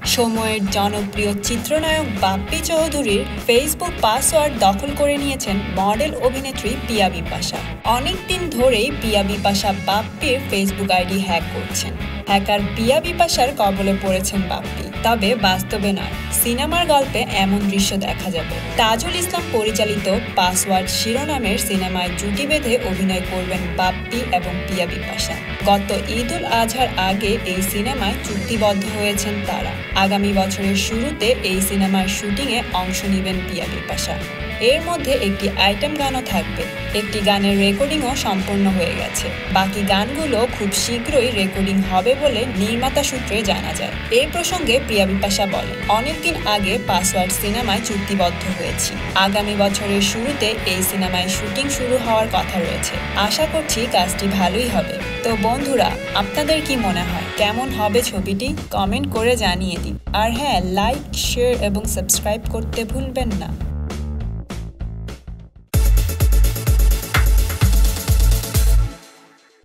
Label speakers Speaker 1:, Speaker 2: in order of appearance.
Speaker 1: সময়ের জনপ্রিয় চিত্রনায়ক বাপ্পি চৌধুরীর ফেসবুক পাসওয়ার্ড দখল করে নিয়েছেন মডেল অভিনেত্রী পিয়া বিপাশা। অনেকদিন ধরেই পিয়া বিপাশা বাপ্পির ফেসবুক আইডি হ্যাক করছেন। হ্যাকার পিয়া বিপাশার কবলে পড়েছেন বাপ্পি, তবে বাস্তবে নয়, সিনেমার গল্পে এমন দৃশ্য দেখা যাবে। তাজুল ইসলাম পরিচালিত পাসওয়ার্ড শিরোনামের সিনেমায় জুটি বেঁধে অভিনয় করবেন বাপ্পি এবং পিয়া বিপাশা। গত ঈদ উল আজহার আগে এই সিনেমায় চুক্তিবদ্ধ হয়েছেন তারা। আগামী বছরের শুরুতে এই সিনেমার শুটিংয়ে অংশ নেবেন পিয়া বিপাশা। এর মধ্যে একটি আইটেম গানও থাকবে। একটি গানের রেকর্ডিংও সম্পন্ন হয়ে গেছে। বাকি গানগুলো খুব শীঘ্রই রেকর্ডিং হবে বলে নির্মাতা সূত্রে জানা যায়। এই প্রসঙ্গে পিয়া বিপাশা বলেন, অনেকদিন আগে পাসওয়ার্ড সিনেমায় চুক্তিবদ্ধ হয়েছি। আগামী বছরের শুরুতে এই সিনেমায় শুটিং শুরু হওয়ার কথা রয়েছে। আশা করছি কাজটি ভালোই হবে। তো বন্ধুরা, আপনাদের কি মনে হয় কেমন হবে ছবিটি? কমেন্ট করে জানিয়ে দিন। আর হ্যাঁ, লাইক, শেয়ার এবং সাবস্ক্রাইব করতে ভুলবেন না।